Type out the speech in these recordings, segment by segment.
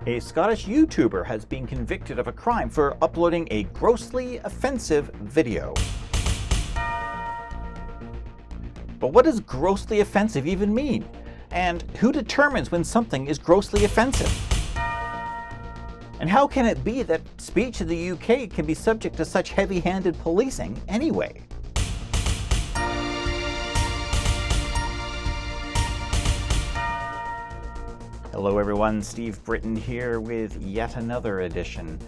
A Scottish YouTuber has been convicted of a crime for uploading a grossly offensive video. But what does grossly offensive even mean? And who determines when something is grossly offensive? And how can it be that speech in the UK can be subject to such heavy-handed policing anyway? Hello everyone, Steve Britton here with yet another edition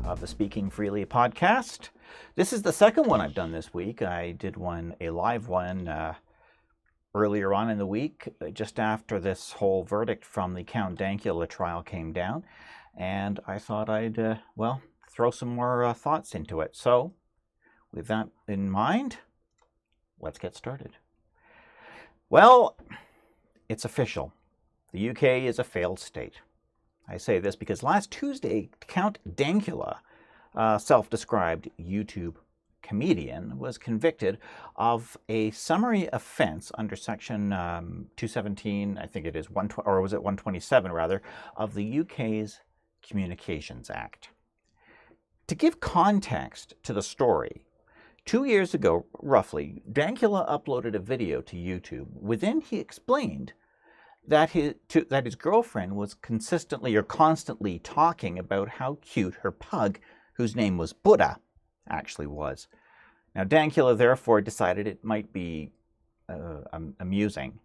of the Speaking Freely podcast. This is the second one I've done this week. I did a live one earlier on in the week, just after this whole verdict from the Count Dankula trial came down, and I thought I'd, throw some more thoughts into it. So, with that in mind, let's get started. Well, it's official. The UK is a failed state. I say this because last Tuesday, Count Dankula, a self-described YouTube comedian, was convicted of a summary offense under Section 217, I think it is, or was it 127 rather, of the UK's Communications Act. To give context to the story, 2 years ago, roughly, Dankula uploaded a video to YouTube. Within, he explained that his girlfriend was constantly talking about how cute her pug, whose name was Buddha, actually was. Now, Dankula therefore decided it might be amusing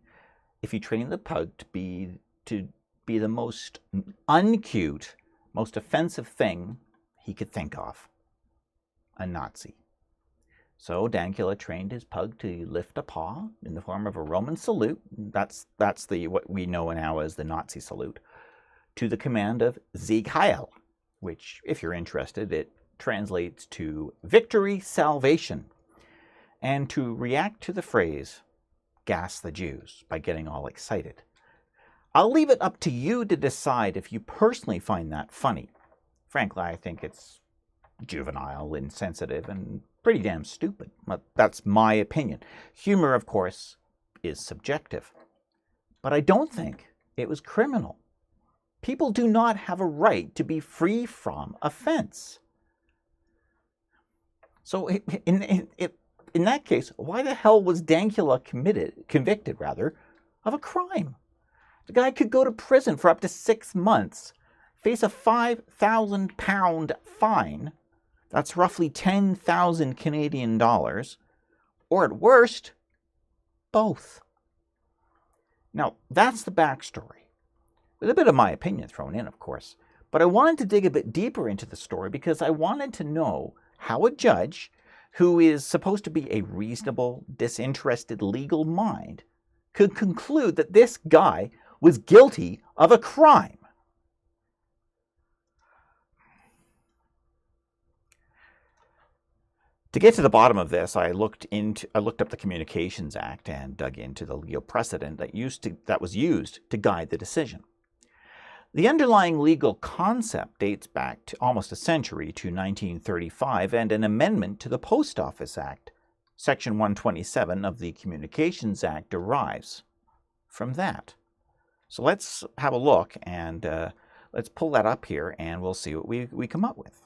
if he trained the pug to be the most uncute, most offensive thing he could think of: a Nazi. So Dankula trained his pug to lift a paw in the form of a Roman salute. That's what we know now as the Nazi salute, to the command of Sieg Heil, which, if you're interested, it translates to victory, salvation, and to react to the phrase gas the Jews by getting all excited. I'll leave it up to you to decide if you personally find that funny. Frankly, I think it's juvenile, insensitive, and pretty damn stupid. But that's my opinion. Humor, of course, is subjective. But I don't think it was criminal. People do not have a right to be free from offense. So in that case, why the hell was Dankula convicted of a crime? The guy could go to prison for up to 6 months, face a £5,000 fine. That's roughly 10,000 Canadian dollars, or at worst, both. Now, that's the backstory, with a bit of my opinion thrown in, of course. But I wanted to dig a bit deeper into the story because I wanted to know how a judge, who is supposed to be a reasonable, disinterested legal mind, could conclude that this guy was guilty of a crime. To get to the bottom of this, I looked up the Communications Act and dug into the legal precedent that was used to guide the decision. The underlying legal concept dates back to almost a century, to 1935, and an amendment to the Post Office Act. Section 127 of the Communications Act derives from that. So let's have a look, and let's pull that up here, and we'll see what we come up with.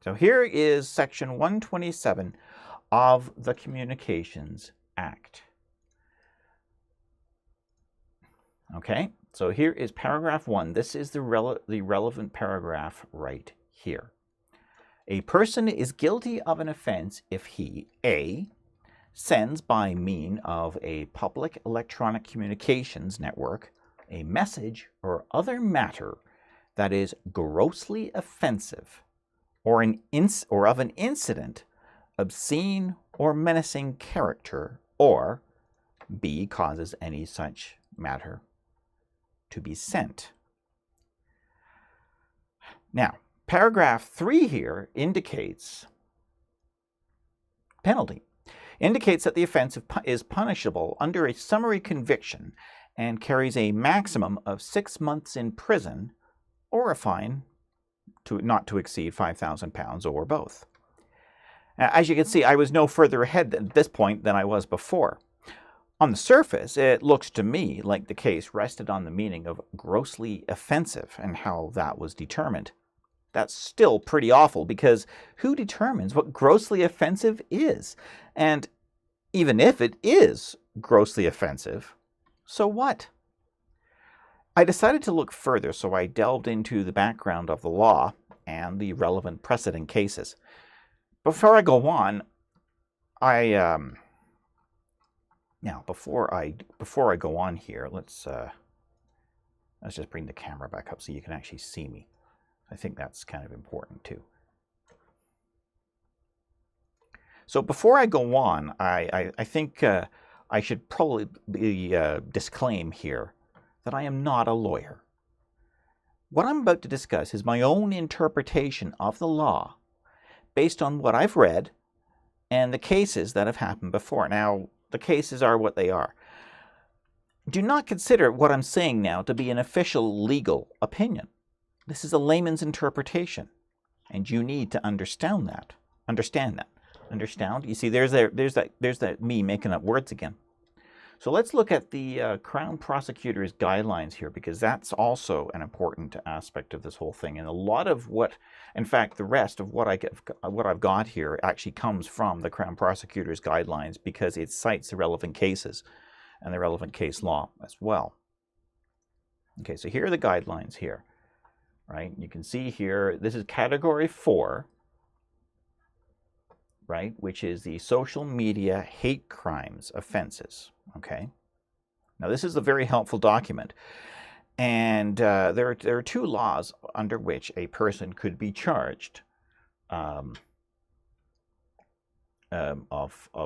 So here is Section 127 of the Communications Act. Okay, so here is paragraph 1. This is the relevant paragraph right here. A person is guilty of an offense if he, A, sends by means of a public electronic communications network a message or other matter that is grossly offensive, or of an incident, obscene or menacing character, or B, causes any such matter to be sent. Now, paragraph 3 here indicates penalty. Indicates that the offense is punishable under a summary conviction and carries a maximum of 6 months in prison or a fine not to exceed £5,000 or both. As you can see, I was no further ahead at this point than I was before. On the surface, it looks to me like the case rested on the meaning of grossly offensive and how that was determined. That's still pretty awful, because who determines what grossly offensive is? And even if it is grossly offensive, so what? I decided to look further, so I delved into the background of the law and the relevant precedent cases. Before I go on, before I go on here, let's just bring the camera back up so you can actually see me. I think that's kind of important too. So before I go on, I think I should probably disclaim here that I am not a lawyer. What I'm about to discuss is my own interpretation of the law based on what I've read and the cases that have happened before. Now, the cases are what they are. Do not consider what I'm saying now to be an official legal opinion. This is a layman's interpretation, and you need to understand that. Understand? You see, there's that me making up words again. So let's look at the Crown Prosecutor's guidelines here, because that's also an important aspect of this whole thing. And a lot of what, in fact, the rest of what I've got here actually comes from the Crown Prosecutor's guidelines, because it cites the relevant cases and the relevant case law as well. Okay, so here are the guidelines here, right? You can see here, this is Category 4, right, which is the social media hate crimes offenses. Okay. Now, this is a very helpful document, and there are two laws under which a person could be charged of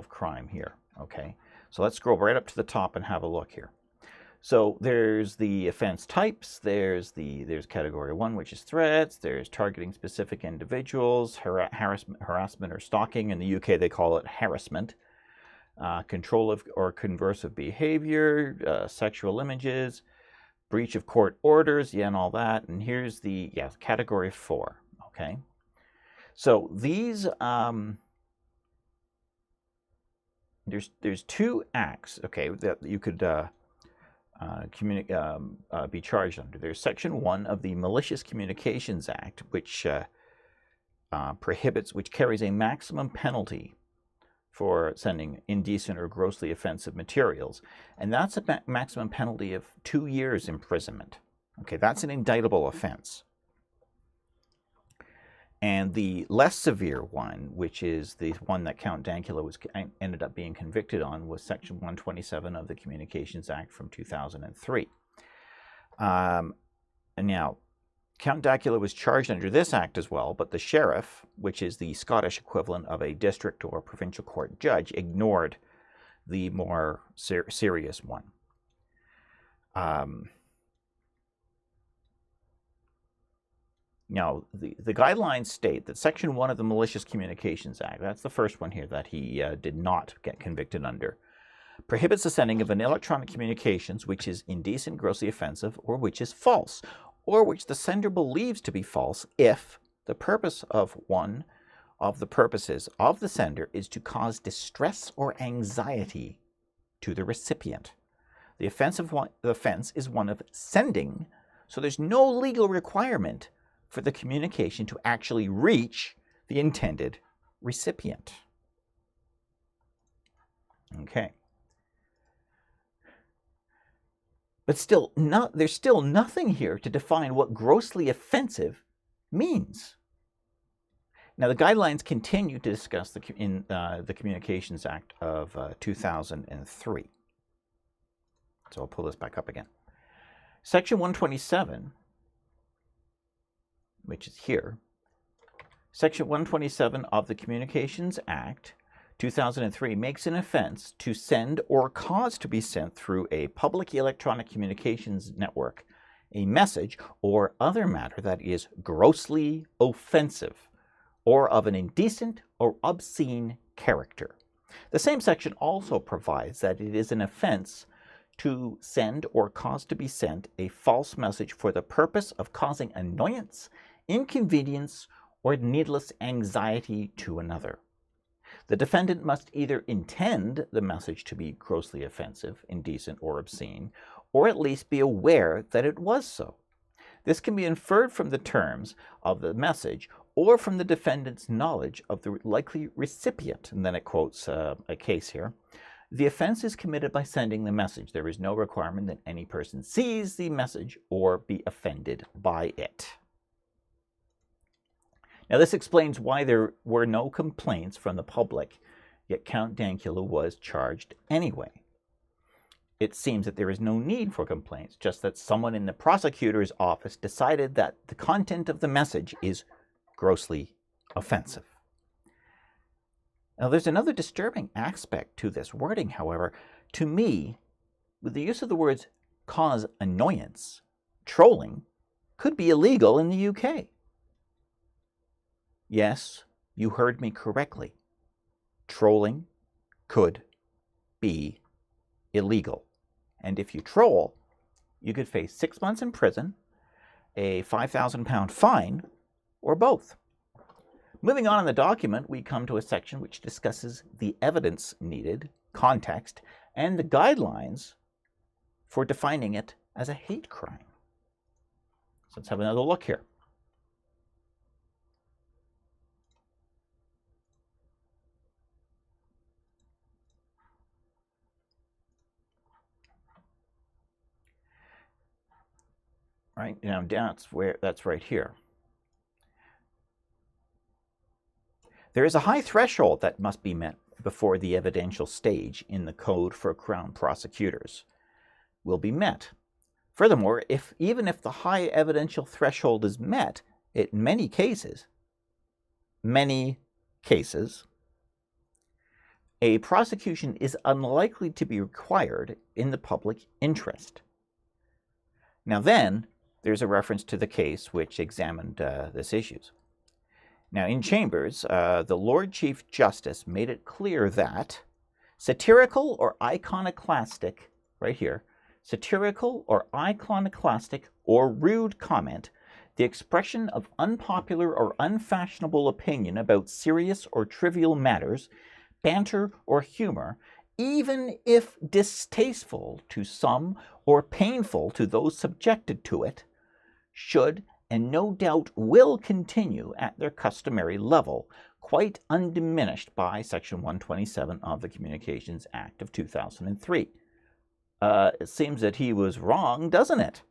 crime here. Okay. So let's scroll right up to the top and have a look here. So there's the offense types. There's Category 1, which is threats. There's targeting specific individuals, harassment or stalking. In the UK, they call it harassment. Control of or coercive behavior, sexual images, breach of court orders, and all that. And here's the Category 4. Okay. So these there's two acts. Okay, that you could be charged under. There's Section 1 of the Malicious Communications Act, which carries a maximum penalty for sending indecent or grossly offensive materials, and that's a maximum penalty of 2 years imprisonment. Okay, that's an indictable offense. And the less severe one, which is the one that Count Dankula ended up being convicted on, was Section 127 of the Communications Act from 2003. And now, Count Dankula was charged under this act as well, but the sheriff, which is the Scottish equivalent of a district or provincial court judge, ignored the more serious one. Now, the guidelines state that Section 1 of the Malicious Communications Act, that's the first one here that he did not get convicted under, prohibits the sending of an electronic communications which is indecent, grossly offensive, or which is false, or which the sender believes to be false if the purpose of one of the purposes of the sender is to cause distress or anxiety to the recipient. The offense is one of sending, so there's no legal requirement for the communication to actually reach the intended recipient. Okay. But still, there's still nothing here to define what grossly offensive means. Now, the guidelines continue to discuss the Communications Act of 2003. So I'll pull this back up again. Section 127, which is here, Section 127 of the Communications Act 2003 makes an offense to send or cause to be sent through a public electronic communications network a message or other matter that is grossly offensive or of an indecent or obscene character. The same section also provides that it is an offense to send or cause to be sent a false message for the purpose of causing annoyance, inconvenience, or needless anxiety to another. The defendant must either intend the message to be grossly offensive, indecent, or obscene, or at least be aware that it was so. This can be inferred from the terms of the message or from the defendant's knowledge of the likely recipient. And then it quotes a case here. The offense is committed by sending the message. There is no requirement that any person sees the message or be offended by it. Now, this explains why there were no complaints from the public, yet Count Dankula was charged anyway. It seems that there is no need for complaints, just that someone in the prosecutor's office decided that the content of the message is grossly offensive. Now, there's another disturbing aspect to this wording, however. To me, with the use of the words cause annoyance, trolling could be illegal in the UK. Yes, you heard me correctly. Trolling could be illegal. And if you troll, you could face 6 months in prison, a £5,000 fine, or both. Moving on in the document, we come to a section which discusses the evidence needed, context, and the guidelines for defining it as a hate crime. So let's have another look here. Right, now that's right here. There is a high threshold that must be met before the evidential stage in the Code for Crown Prosecutors will be met. Furthermore, even if the high evidential threshold is met, in many cases, a prosecution is unlikely to be required in the public interest. Now then, there's a reference to the case which examined this issues. Now, in Chambers, the Lord Chief Justice made it clear that satirical or iconoclastic, right here, satirical or iconoclastic or rude comment, the expression of unpopular or unfashionable opinion about serious or trivial matters, banter or humor, even if distasteful to some or painful to those subjected to it, should and no doubt will continue at their customary level, quite undiminished by Section 127 of the Communications Act of 2003. It seems that he was wrong, doesn't it?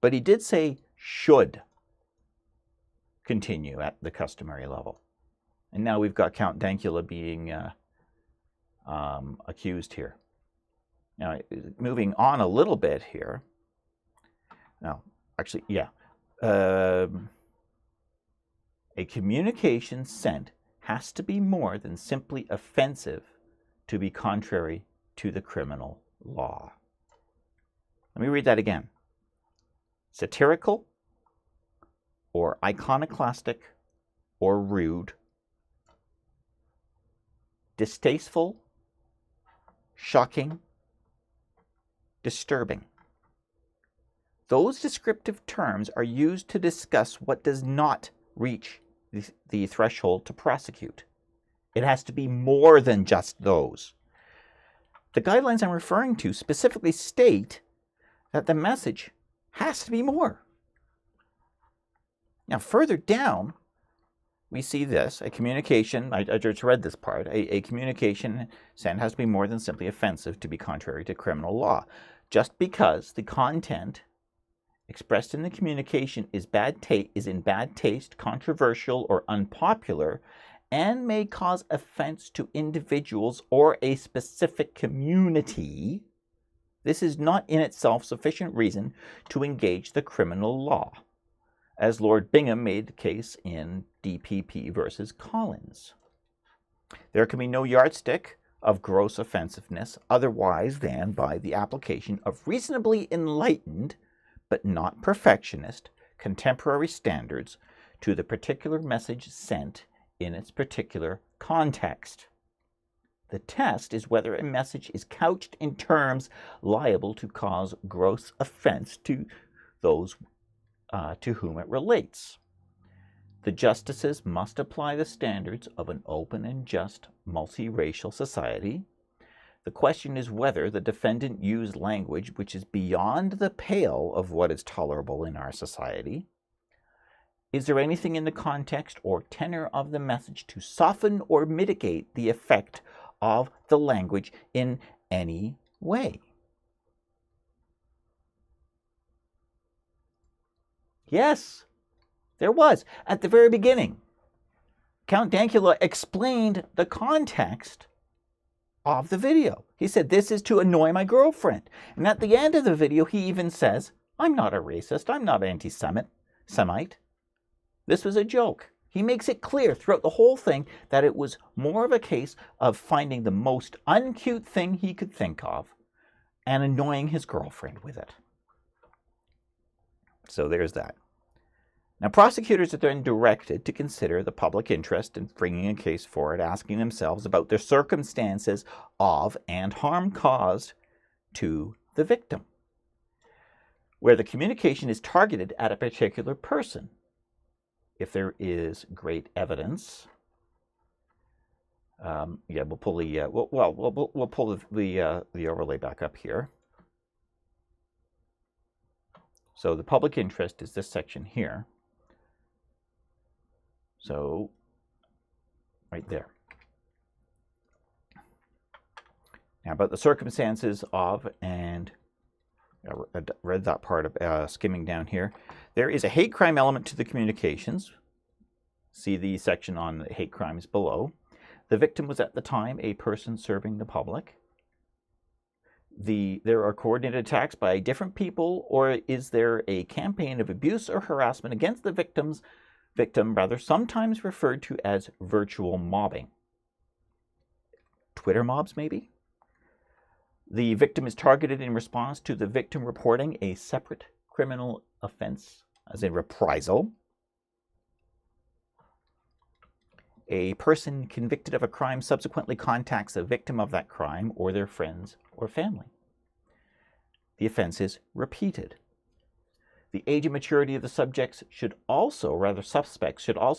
But he did say should continue at the customary level. And now we've got Count Dankula being accused here. Now, moving on a little bit here. Now, actually, yeah. A communication sent has to be more than simply offensive to be contrary to the criminal law. Let me read that again. Satirical or iconoclastic or rude, distasteful, shocking, disturbing. Those descriptive terms are used to discuss what does not reach the threshold to prosecute. It has to be more than just those. The guidelines I'm referring to specifically state that the message has to be more. Now, further down, we see this, a communication, I just read this part, a communication sent has to be more than simply offensive to be contrary to criminal law. Just because the content expressed in the communication is in bad taste, controversial, or unpopular, and may cause offense to individuals or a specific community, this is not in itself sufficient reason to engage the criminal law, as Lord Bingham made the case in DPP versus Collins. There can be no yardstick of gross offensiveness otherwise than by the application of reasonably enlightened, but not perfectionist, contemporary standards to the particular message sent in its particular context. The test is whether a message is couched in terms liable to cause gross offense to those to whom it relates. The justices must apply the standards of an open and just multiracial society. The question is whether the defendant used language which is beyond the pale of what is tolerable in our society. Is there anything in the context or tenor of the message to soften or mitigate the effect of the language in any way? Yes, there was. At the very beginning, Count Dankula explained the context of the video. He said, this is to annoy my girlfriend. And at the end of the video, he even says, I'm not a racist. I'm not anti-Semite. This was a joke. He makes it clear throughout the whole thing that it was more of a case of finding the most uncute thing he could think of and annoying his girlfriend with it. So there's that. Now, prosecutors are then directed to consider the public interest in bringing a case forward, asking themselves about the circumstances of and harm caused to the victim, where the communication is targeted at a particular person. If there is great evidence, we'll pull the we'll pull the overlay back up here. So the public interest is this section here. So right there. Now, about the circumstances of, and I read that part of skimming down here. There is a hate crime element to the communications. See the section on hate crimes below. The victim was at the time a person serving the public. There are coordinated attacks by different people, or is there a campaign of abuse or harassment against the victim, sometimes referred to as virtual mobbing. Twitter mobs, maybe? The victim is targeted in response to the victim reporting a separate criminal offense, as a reprisal. A person convicted of a crime subsequently contacts a victim of that crime or their friends or family. The offense is repeated. The age and maturity of the suspects should also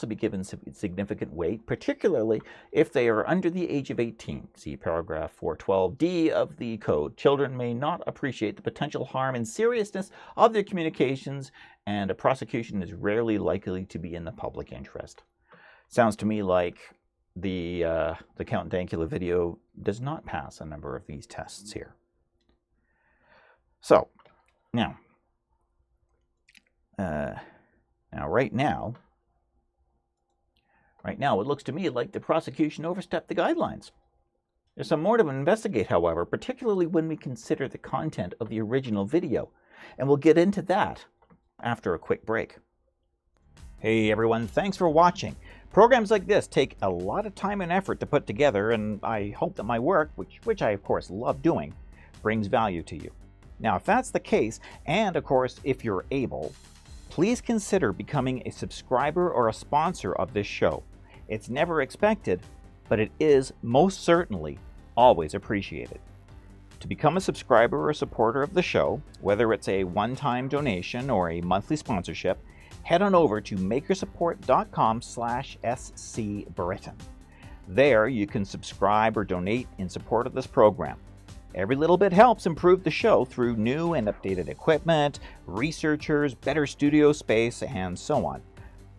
be given significant weight, particularly if they are under the age of 18. See paragraph 412D of the code. Children may not appreciate the potential harm and seriousness of their communications, and a prosecution is rarely likely to be in the public interest. Sounds to me like the Count Dankula video does not pass a number of these tests here. So, now right now, it looks to me like the prosecution overstepped the guidelines. There's some more to investigate, however, particularly when we consider the content of the original video. And we'll get into that after a quick break. Hey everyone, thanks for watching. Programs like this take a lot of time and effort to put together, and I hope that my work, which I of course love doing, brings value to you. Now, if that's the case, and of course if you're able, please consider becoming a subscriber or a sponsor of this show. It's never expected, but it is most certainly always appreciated. To become a subscriber or supporter of the show, whether it's a one-time donation or a monthly sponsorship, head on over to makersupport.com/scbritton. There you can subscribe or donate in support of this program. Every little bit helps improve the show through new and updated equipment, researchers, better studio space, and so on.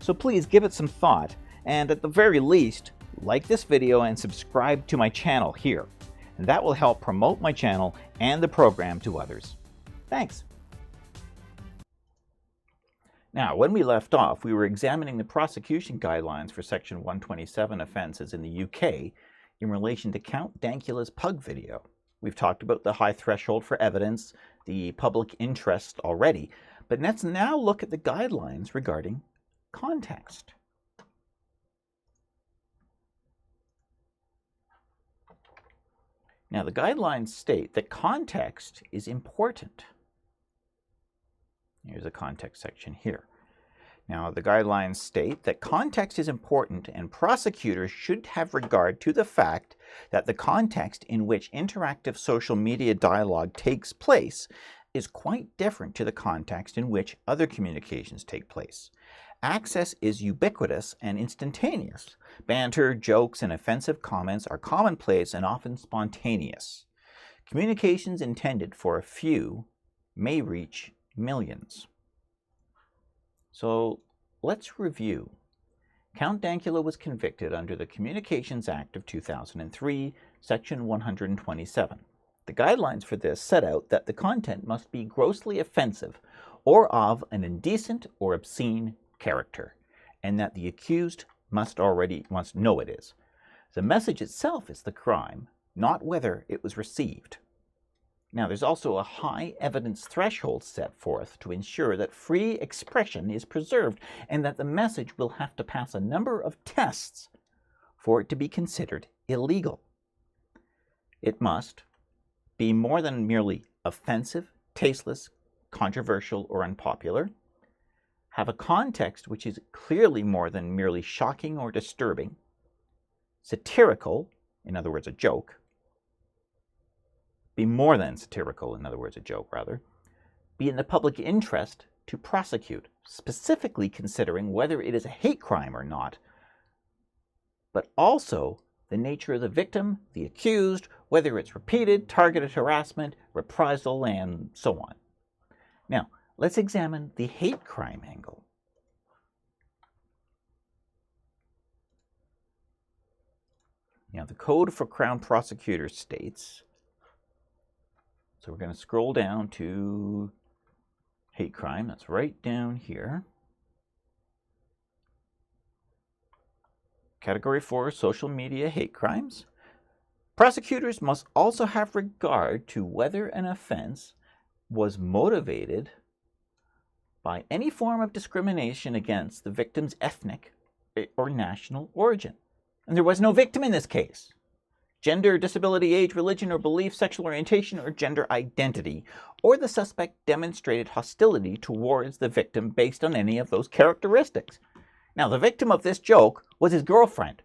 So please give it some thought, and at the very least, like this video and subscribe to my channel here. And that will help promote my channel and the program to others. Thanks. Now, when we left off, we were examining the prosecution guidelines for Section 127 offenses in the UK in relation to Count Dankula's pug video. We've talked about the high threshold for evidence, the public interest already, but let's now look at the guidelines regarding context. Now, the guidelines state that context is important. Here's a context section here. Now, the guidelines state that context is important and prosecutors should have regard to the fact that the context in which interactive social media dialogue takes place is quite different to the context in which other communications take place. access is ubiquitous and instantaneous. Banter, jokes, and offensive comments are commonplace and often spontaneous. Communications intended for a few may reach millions. So let's review. Count Dankula was convicted under the Communications Act of 2003, Section 127. The guidelines for this set out that the content must be grossly offensive or of an indecent or obscene character, and that the accused must know it is. The message itself is the crime, not whether it was received. Now, there's also a high evidence threshold set forth to ensure that free expression is preserved and that the message will have to pass a number of tests for it to be considered illegal. It must be more than merely offensive, tasteless, controversial, or unpopular, have a context which is clearly more than merely shocking or disturbing, satirical, in other words, a joke, be more than satirical, in other words, a joke rather, be in the public interest to prosecute, specifically considering whether it is a hate crime or not, but also the nature of the victim, the accused, whether it's repeated, targeted harassment, reprisal, and so on. Now, let's examine the hate crime angle. Now, the Code for Crown Prosecutors states, so we're going to scroll down to hate crime. That's right down here. Category 4, social media hate crimes. Prosecutors must also have regard to whether an offense was motivated by any form of discrimination against the victim's ethnic or national origin. And there was no victim in this case. Gender, disability, age, religion or belief, sexual orientation or gender identity, or the suspect demonstrated hostility towards the victim based on any of those characteristics. Now, the victim of this joke was his girlfriend.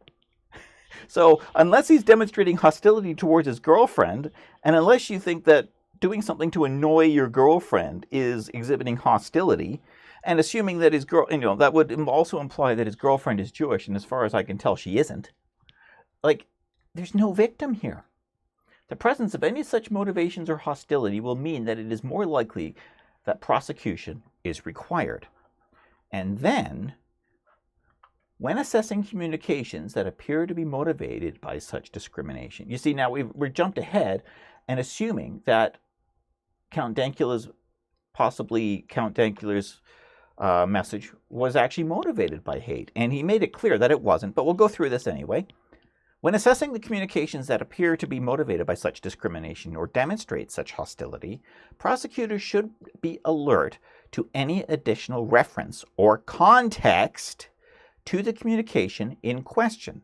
So unless he's demonstrating hostility towards his girlfriend, and unless you think that doing something to annoy your girlfriend is exhibiting hostility, and assuming that his that would also imply that his girlfriend is Jewish, and as far as I can tell, she isn't. There's no victim here. The presence of any such motivations or hostility will mean that it is more likely that prosecution is required. And then, when assessing communications that appear to be motivated by such discrimination, you see, now we're jumped ahead and assuming that Count Dankula's message was actually motivated by hate. And he made it clear that it wasn't, but we'll go through this anyway. When assessing the communications that appear to be motivated by such discrimination or demonstrate such hostility, prosecutors should be alert to any additional reference or context to the communication in question.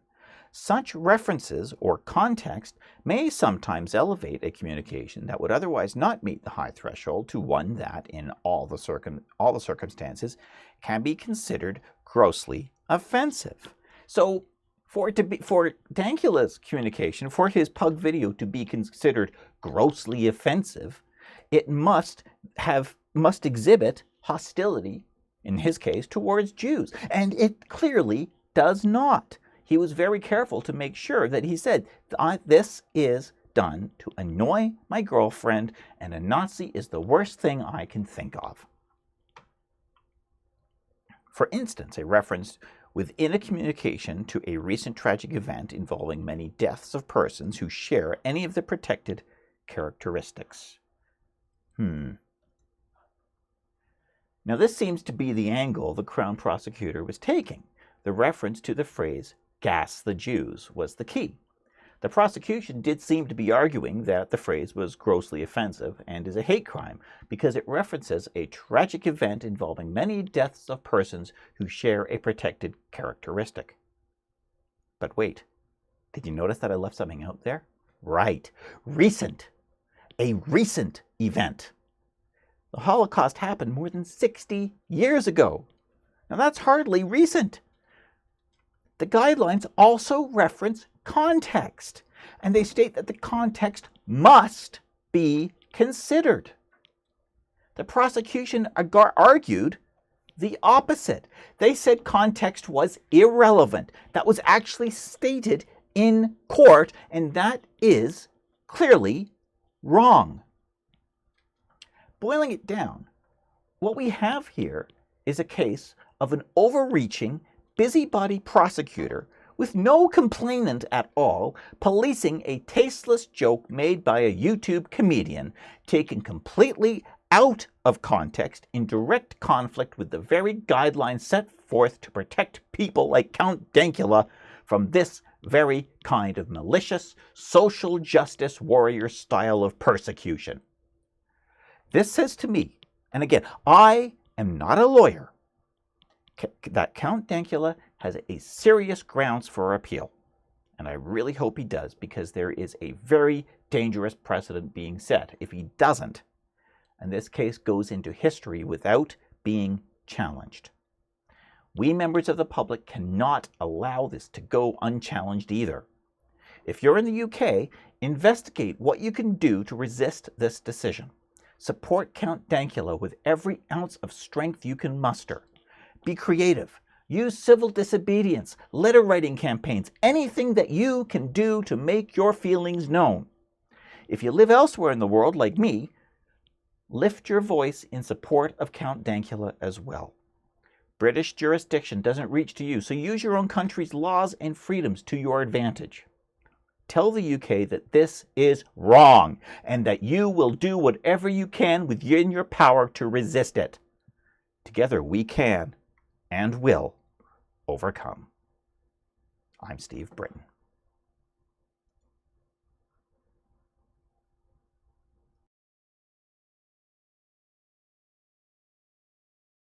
Such references or context may sometimes elevate a communication that would otherwise not meet the high threshold to one that, in all the circumstances, can be considered grossly offensive. So, for Dankula's communication, for his pug video to be considered grossly offensive, it must exhibit hostility, in his case, towards Jews. And it clearly does not. He was very careful to make sure that he said, this is done to annoy my girlfriend, and a Nazi is the worst thing I can think of. For instance, a reference within a communication to a recent tragic event involving many deaths of persons who share any of the protected characteristics. Now, this seems to be the angle the Crown Prosecutor was taking. The reference to the phrase, "gas the Jews," was the key. The prosecution did seem to be arguing that the phrase was grossly offensive and is a hate crime because it references a tragic event involving many deaths of persons who share a protected characteristic. But wait, did you notice that I left something out there? Right, recent. A recent event. The Holocaust happened more than 60 years ago. Now that's hardly recent. The guidelines also reference context, and they state that the context must be considered. The prosecution argued the opposite. They said context was irrelevant. That was actually stated in court, and that is clearly wrong. Boiling it down, what we have here is a case of an overreaching, busybody prosecutor with no complainant at all, policing a tasteless joke made by a YouTube comedian, taken completely out of context, in direct conflict with the very guidelines set forth to protect people like Count Dankula from this very kind of malicious, social justice warrior style of persecution. This says to me, and again, I am not a lawyer, that Count Dankula has a serious grounds for appeal. And I really hope he does, because there is a very dangerous precedent being set if he doesn't, and this case goes into history without being challenged. We members of the public cannot allow this to go unchallenged either. If you're in the UK, investigate what you can do to resist this decision. Support Count Dankula with every ounce of strength you can muster. Be creative. Use civil disobedience, letter writing campaigns, anything that you can do to make your feelings known. If you live elsewhere in the world, like me, lift your voice in support of Count Dankula as well. British jurisdiction doesn't reach to you, so use your own country's laws and freedoms to your advantage. Tell the UK that this is wrong, and that you will do whatever you can within your power to resist it. Together we can and will overcome. I'm Steve Britton.